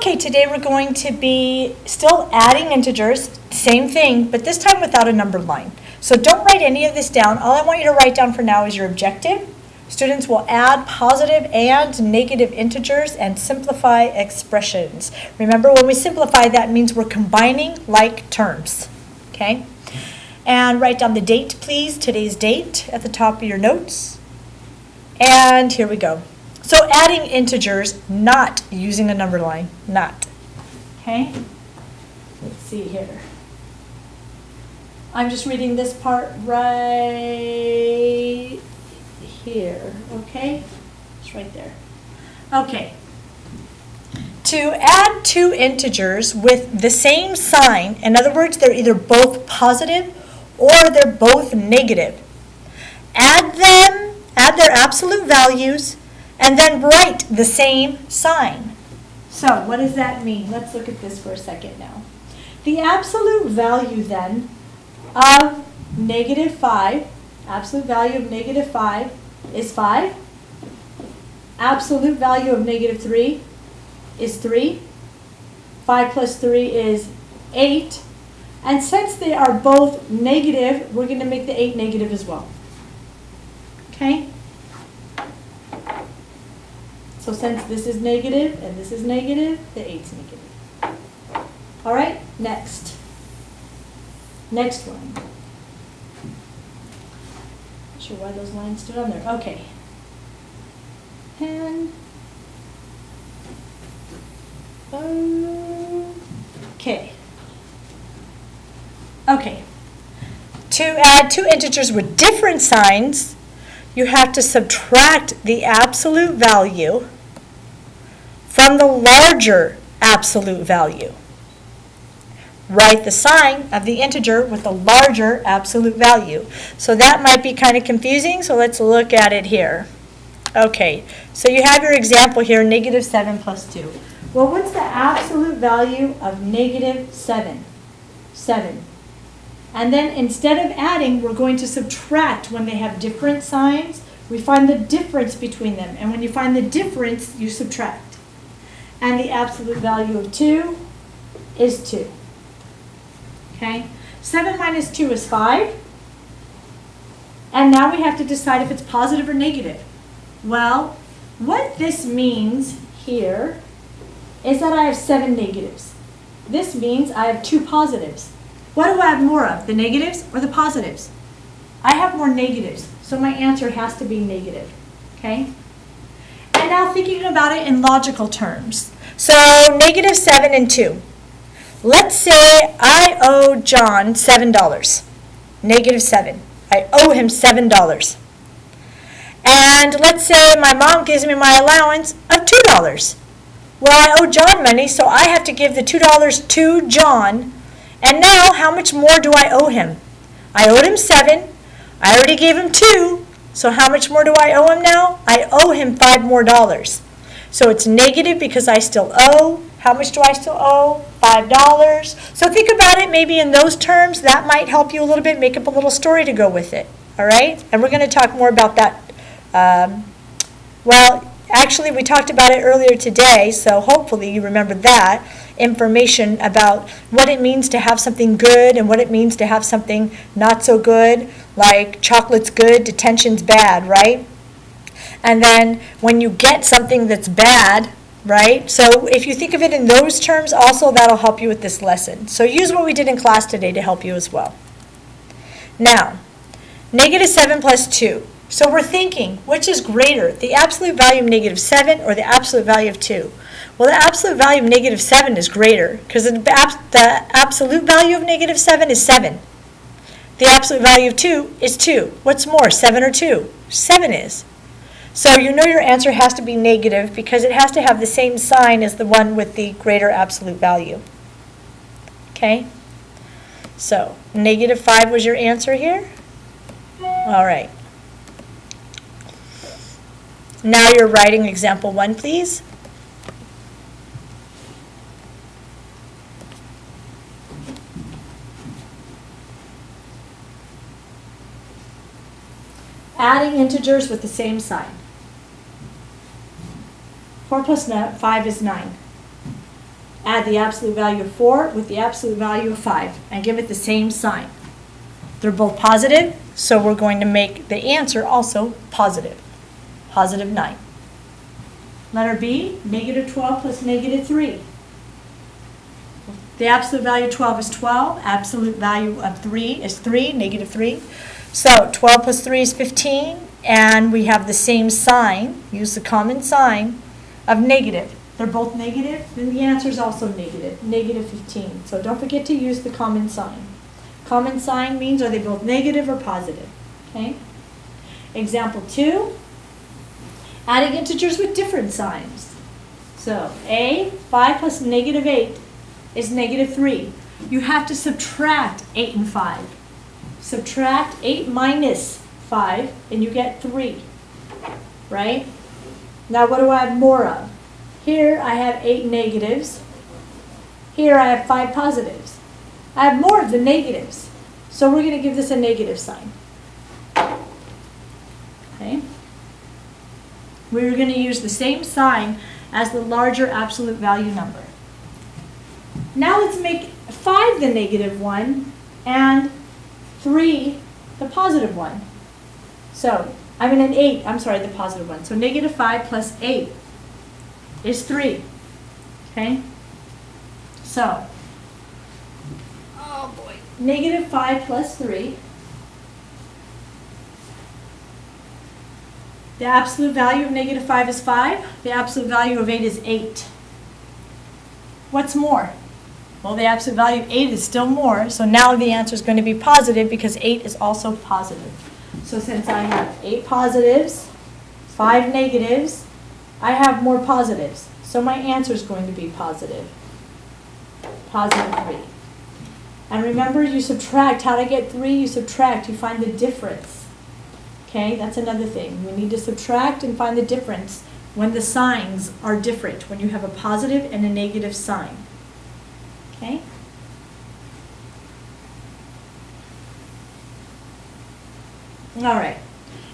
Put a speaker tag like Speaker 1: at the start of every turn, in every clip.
Speaker 1: Okay, today we're going to be still adding integers, same thing, but this time without a numbered line. So don't write any of this down. All I want you to write down for now is your objective. Students will add positive and negative integers and simplify expressions. Remember, when we simplify, that means we're combining like terms, okay? And write down the date, please, today's date at the top of your notes. And here we go. So adding integers, not using a number line, not. Okay? Let's see here. I'm just reading this part right here, okay? It's right there. Okay. To add two integers with the same sign, in other words, they're either both positive or they're both negative. Add them, add their absolute values, and then write the same sign. So what does that mean? Let's look at this for a second now. The absolute value then of negative 5, absolute value of negative 5 is 5. Absolute value of negative 3 is 3. 5 plus 3 is 8. And since they are both negative, we're going to make the 8 negative as well. Okay? So since this is negative and this is negative, the 8's negative. All right, next. Next one. Not sure why those lines stood on there. Okay. And okay. Okay. To add two integers with different signs, you have to subtract the absolute value from the larger absolute value. Write the sign of the integer with the larger absolute value. So that might be kind of confusing, so let's look at it here. Okay, so you have your example here, negative 7 plus 2. Well, what's the absolute value of negative 7? 7. And then instead of adding, we're going to subtract. When they have different signs, we find the difference between them. And when you find the difference, you subtract. And the absolute value of 2 is 2. Okay? 7 minus 2 is 5. And now we have to decide if it's positive or negative. Well, what this means here is that I have 7 negatives. This means I have 2 positives. What do I have more of, the negatives or the positives? I have more negatives, so my answer has to be negative, okay? And now thinking about it in logical terms. So negative 7 and 2. Let's say I owe John $7, negative 7. I owe him $7. And let's say my mom gives me my allowance of $2. Well, I owe John money, so I have to give the $2 to John. And now, how much more do I owe him? I owed him 7. I already gave him 2. So how much more do I owe him now? I owe him $5 more. So it's negative because I still owe. How much do I still owe? $5. So think about it maybe in those terms. That might help you a little bit, make up a little story to go with it. All right? And we're going to talk more about that. Well, actually, we talked about it earlier today, so hopefully you remember that information about what it means to have something good and what it means to have something not so good, like chocolate's good, detention's bad, right? And then when you get something that's bad, right? So if you think of it in those terms, also that'll help you with this lesson. So use what we did in class today to help you as well. Now, negative 7 plus 2. So we're thinking, which is greater, the absolute value of negative 7 or the absolute value of 2? Well, the absolute value of negative 7 is greater because the absolute value of negative 7 is 7. The absolute value of 2 is 2. What's more, 7 or 2? 7 is. So you know your answer has to be negative because it has to have the same sign as the one with the greater absolute value. Okay? So negative 5 was your answer here? All right. Now you're writing example 1, please. Adding integers with the same sign. 4 plus 5 is 9. add the absolute value of 4 with the absolute value of 5 and give it the same sign. They're both positive, so we're going to make the answer also positive. Positive 9. Letter B, negative 12 plus negative 3. The absolute value of 12 is 12. Absolute value of 3 is 3, negative 3. So 12 plus 3 is 15, and we have the same sign, use the common sign of negative. They're both negative, then the answer is also negative, negative 15. So don't forget to use the common sign. Common sign means are they both negative or positive? Okay. Example 2, adding integers with different signs. So A, 5 plus negative 8 is negative 3. You have to subtract 8 and 5. Subtract 8 minus 5 and you get 3, right? Now what do I have more of? Here I have 8 negatives. Here I have 5 positives. I have more of the negatives. So we're going to give this a negative sign. Okay? We're going to use the same sign as the larger absolute value number. Now let's make 5 the negative one and 3 the positive one. So, an 8, the positive one. So negative 5 plus 8 is 3. Okay? So, oh boy, negative 5 plus 3. The absolute value of negative 5 is 5. The absolute value of 8 is 8. What's more? Well, the absolute value of 8 is still more, so now the answer is going to be positive because 8 is also positive. So since I have 8 positives, 5 negatives, I have more positives. So my answer is going to be positive. Positive 3. And remember, you subtract. How to get 3? You subtract. You find the difference. Okay, that's another thing. We need to subtract and find the difference when the signs are different, when you have a positive and a negative sign. Okay? All right.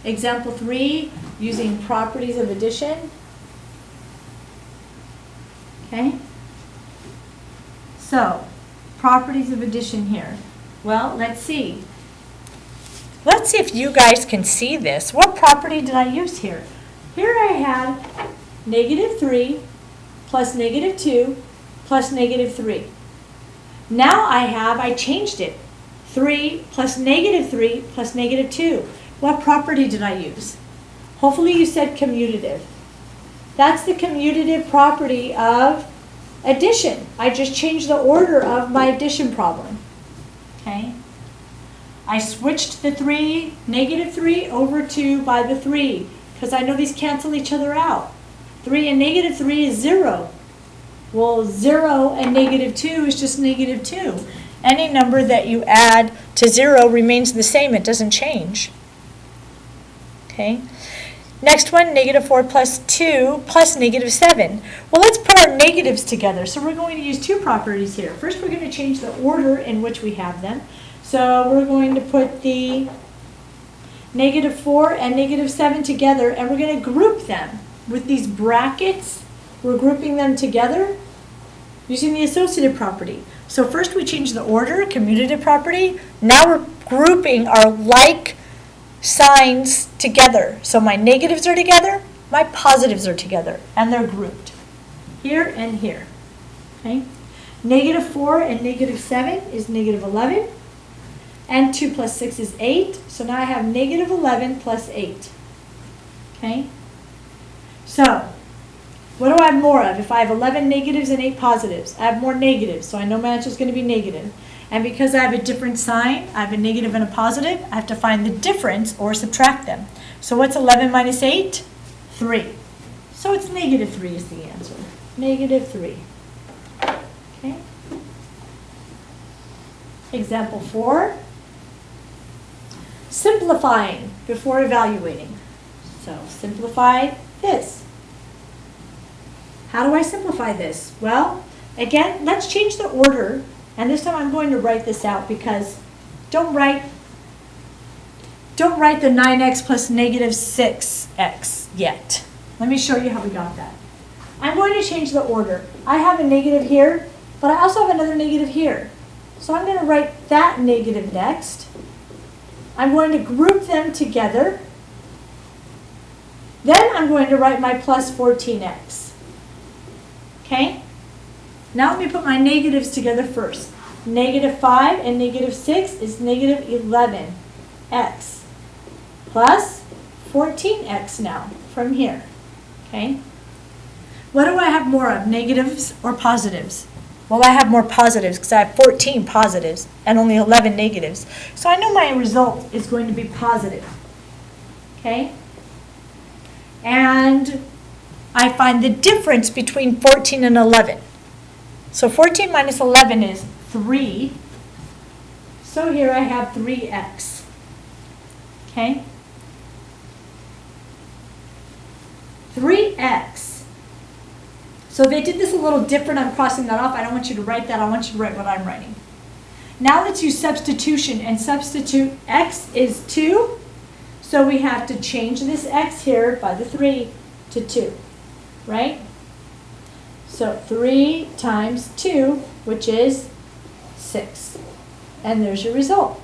Speaker 1: Example 3, using properties of addition. Okay? So, properties of addition here. Well, let's see. Let's see if you guys can see this. What property did I use here? Here I have negative 3 plus negative 2 plus negative 3. Now I changed it. 3 plus negative 3 plus negative 2. What property did I use? Hopefully you said commutative. That's the commutative property of addition. I just changed the order of my addition problem. Okay? I switched the 3, negative 3, over to by the 3, because I know these cancel each other out. 3 and negative 3 is 0. Well, 0 and negative 2 is just negative 2. Any number that you add to 0 remains the same. It doesn't change. Okay? Next one, negative 4 plus 2 plus negative 7. Well, let's put our negatives together. So we're going to use two properties here. First, we're going to change the order in which we have them. So we're going to put the negative 4 and negative 7 together, and we're going to group them with these brackets. We're grouping them together using the associative property. So first we change the order, commutative property. Now we're grouping our like signs together. So my negatives are together, my positives are together, and they're grouped here and here. Okay? Negative 4 and negative 7 is negative 11. And 2 plus 6 is 8. So now I have negative 11 plus 8. Okay? So, what do I have more of? If I have 11 negatives and 8 positives, I have more negatives. So I know my answer is going to be negative. And because I have a different sign, I have a negative and a positive, I have to find the difference or subtract them. So what's 11 minus 8? 3. So it's negative 3 is the answer. Negative 3. Okay? Example 4. Simplifying before evaluating. So simplify this. How do I simplify this? Well, again, let's change the order. And this time I'm going to write this out because don't write the 9x plus negative 6x yet. Let me show you how we got that. I'm going to change the order. I have a negative here, but I also have another negative here. So I'm going to write that negative next. I'm going to group them together. Then I'm going to write my plus 14x. Okay? Now let me put my negatives together first. Negative 5 and negative 6 is negative 11x plus 14x now from here. Okay? What do I have more of, negatives or positives? Well, I have more positives because I have 14 positives and only 11 negatives. So I know my result is going to be positive. Okay? And I find the difference between 14 and 11. So 14 minus 11 is 3. So here I have 3x. Okay? 3x. So they did this a little different. I'm crossing that off. I don't want you to write that. I want you to write what I'm writing. Now let's use substitution. And substitute x is 2. So we have to change this x here by the 3 to 2. Right? So 3 times 2, which is 6. And there's your result.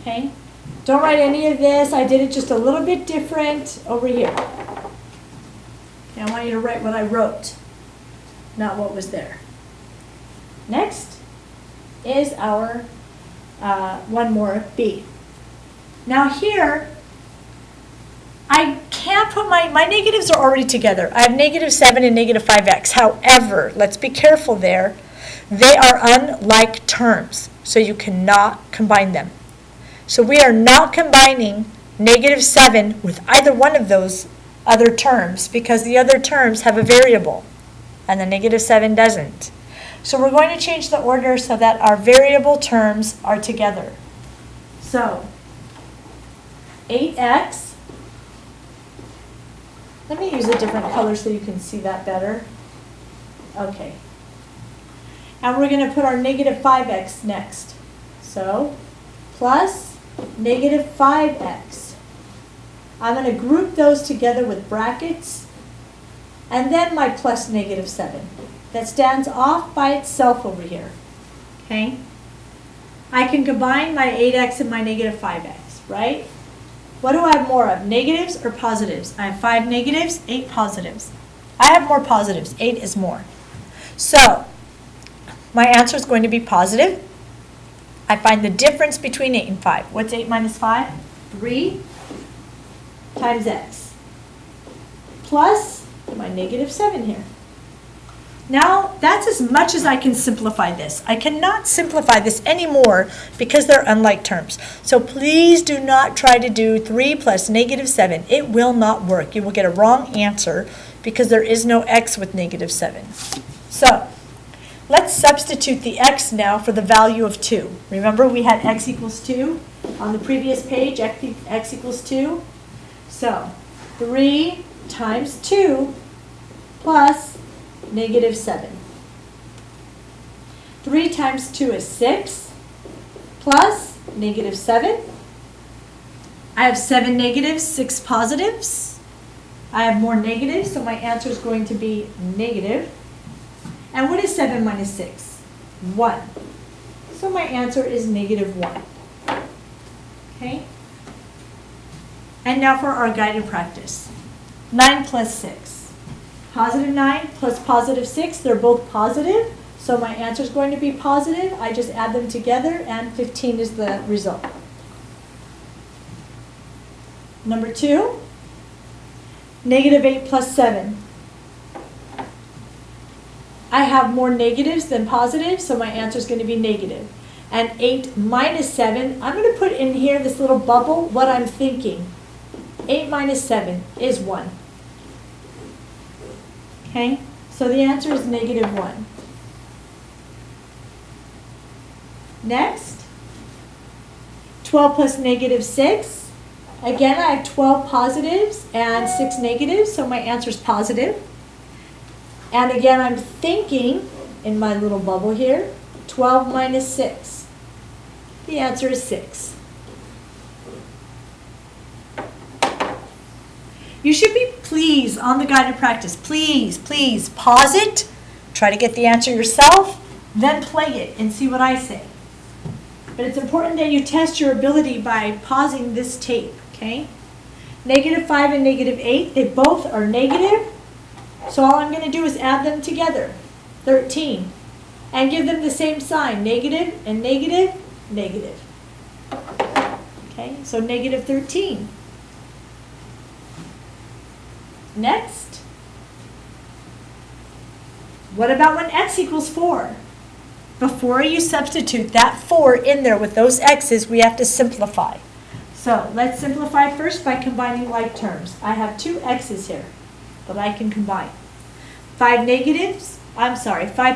Speaker 1: Okay? Don't write any of this. I did it just a little bit different over here. Okay, I want you to write what I wrote, not what was there. Next is our one more B. Now here, I can't put my negatives are already together. I have negative 7 and negative 5x. However, let's be careful there. They are unlike terms, so you cannot combine them. So we are not combining negative 7 with either one of those other terms because the other terms have a variable and the negative 7 doesn't. So we're going to change the order so that our variable terms are together. So 8x, let me use a different color so you can see that better. Okay. And we're going to put our negative 5x next. So plus negative 5x. I'm going to group those together with brackets and then my plus negative 7. That stands off by itself over here. Okay? I can combine my 8x and my negative 5x, right? What do I have more of, negatives or positives? I have 5 negatives, 8 positives. I have more positives, 8 is more. So my answer is going to be positive. I find the difference between 8 and 5. What's 8 minus 5? 3 times x plus my negative 7 here. Now, that's as much as I can simplify this. I cannot simplify this anymore because they're unlike terms. So please do not try to do 3 plus negative 7. It will not work. You will get a wrong answer because there is no x with negative 7. So let's substitute the x now for the value of 2. Remember we had x equals 2 on the previous page, x equals 2. So 3 times 2 plus negative 7. 3 times 2 is 6 plus negative 7. I have 7 negatives, 6 positives. I have more negatives, so my answer is going to be negative. And what is 7 minus 6? 1. So my answer is negative 1. Okay? And now for our guided practice. 9 plus 6. Positive 9 plus positive 6, they're both positive. So my answer is going to be positive. I just add them together and 15 is the result. Number 2, negative 8 plus 7. I have more negatives than positives, so my answer is going to be negative. And 8 minus 7, I'm going to put in here this little bubble what I'm thinking. 8 minus 7 is 1. Okay, so the answer is negative 1. Next, 12 plus negative 6. Again, I have 12 positives and 6 negatives, so my answer is positive. And again, I'm thinking in my little bubble here, 12 minus 6. The answer is 6. You should be, please, on the guided practice, please, please pause it, try to get the answer yourself, then play it and see what I say. But it's important that you test your ability by pausing this tape, okay? -5 and -8, they both are negative, so all I'm going to do is add them together, 13, and give them the same sign, negative and negative, negative. Okay, so -13. Next, what about when x equals 4? Before you substitute that 4 in there with those x's, we have to simplify. So let's simplify first by combining like terms. I have 2 x's here that I can combine. 5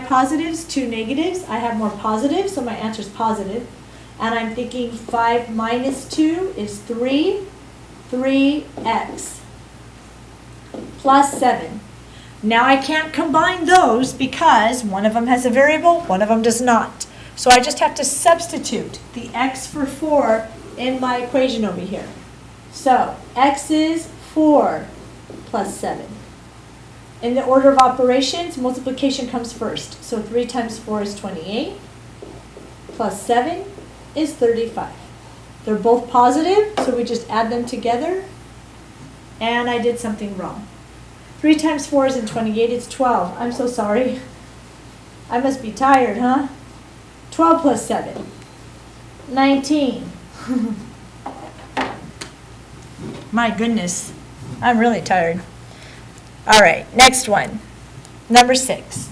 Speaker 1: positives, 2 negatives. I have more positives, so my answer is positive. And I'm thinking 5 minus 2 is 3, 3x plus 7. Now I can't combine those because one of them has a variable, one of them does not. So I just have to substitute the x for 4 in my equation over here. So x is 4 plus 7. In the order of operations, multiplication comes first. So 3 times 4 is 28, plus 7 is 35. They're both positive, so we just add them together. And I did something wrong. 3 times 4 is 28, it's 12. I'm so sorry. I must be tired, huh? 12 plus 7, 19. My goodness, I'm really tired. All right, next one, number 6.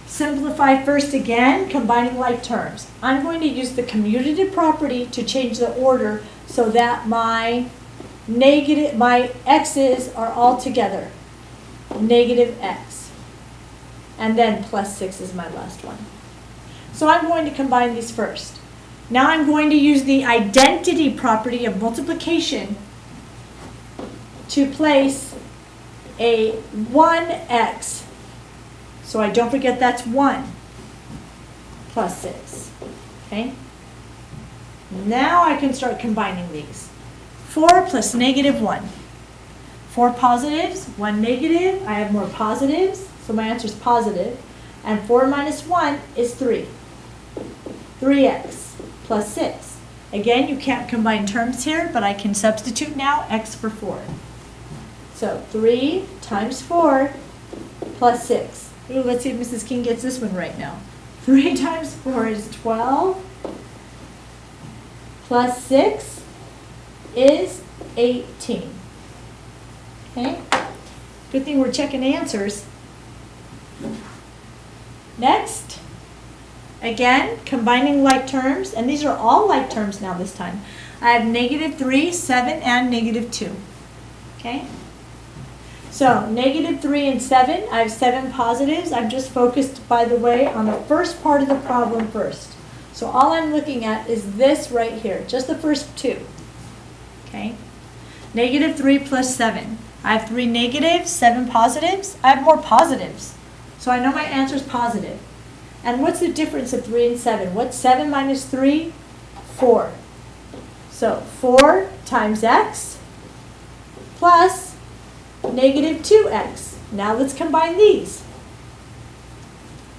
Speaker 1: Simplify first again, combining like terms. I'm going to use the commutative property to change the order so that my x's are all together. -x. And then plus 6 is my last one. So I'm going to combine these first. Now I'm going to use the identity property of multiplication to place a 1x. So I don't forget that's 1 plus 6. Okay? Now I can start combining these. 4 plus -1. 4 positives, 1 negative. I have more positives, so my answer is positive. And 4 minus 1 is 3. 3x plus 6. Again, you can't combine terms here, but I can substitute now x for 4. So 3 times 4 plus 6. Ooh, let's see if Mrs. King gets this one right now. 3 times 4 is 12. Plus 6 is 18. Okay? Good thing we're checking answers. Next, again, combining like terms, and these are all like terms now this time. I have -3, 7, and -2. Okay? So, -3 and 7, I have 7 positives. I'm just focused, by the way, on the first part of the problem first. So all I'm looking at is this right here, just the first 2. Okay? -3 plus 7. I have 3 negatives, 7 positives. I have more positives. So I know my answer is positive. And what's the difference of 3 and 7? What's 7 minus 3? 4. So 4 times x plus -2x. Now let's combine these.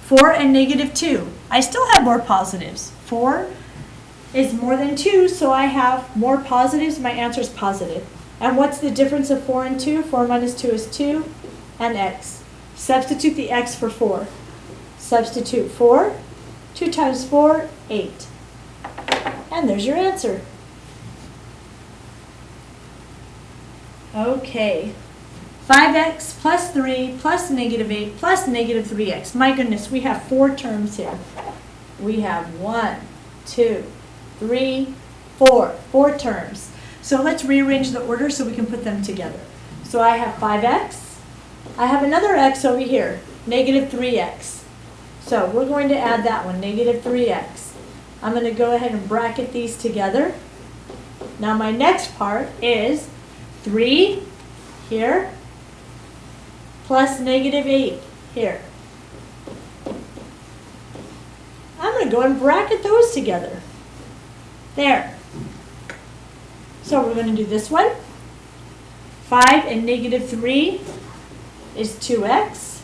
Speaker 1: 4 and -2. I still have more positives. 4 is more than 2, so I have more positives. My answer is positive. And what's the difference of 4 and 2? 4 minus 2 is 2, and x. Substitute the x for 4. Substitute 4. 2 times 4, 8. And there's your answer. Okay. 5x plus 3 plus -8 plus -3x. My goodness, we have 4 terms here. We have 1, 2, 3, 4. 4 terms. So let's rearrange the order so we can put them together. So I have 5x. I have another x over here, -3x. So we're going to add that one, -3x. I'm going to go ahead and bracket these together. Now my next part is 3 here plus -8 here. I'm going to go and bracket those together. There. So we're going to do this one. 5 and negative 3 is 2x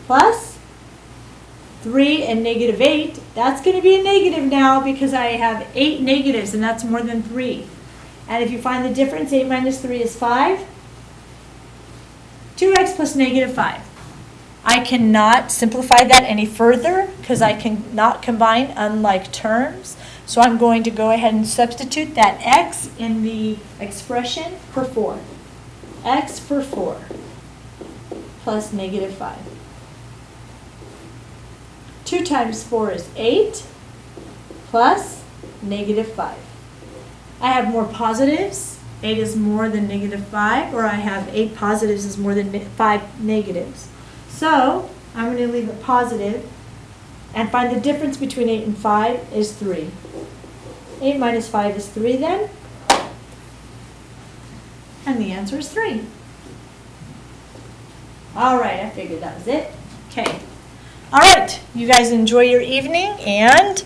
Speaker 1: plus 3 and negative 8. That's going to be a negative now because I have 8 negatives, and that's more than 3. And if you find the difference, 8 minus 3 is 5. 2x plus negative 5. I cannot simplify that any further because I cannot combine unlike terms. So I'm going to go ahead and substitute that x in the expression for 4. X for 4 plus negative 5. 2 times 4 is 8 plus negative 5. I have more positives. 8 is more than negative 5, or I have 8 positives is more than 5 negatives. So I'm going to leave it positive and find the difference between 8 and 5 is 3. 8 minus 5 is 3 then. And the answer is 3. All right, I figured that was it. Okay. All right, you guys enjoy your evening, and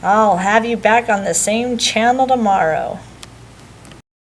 Speaker 1: I'll have you back on the same channel tomorrow.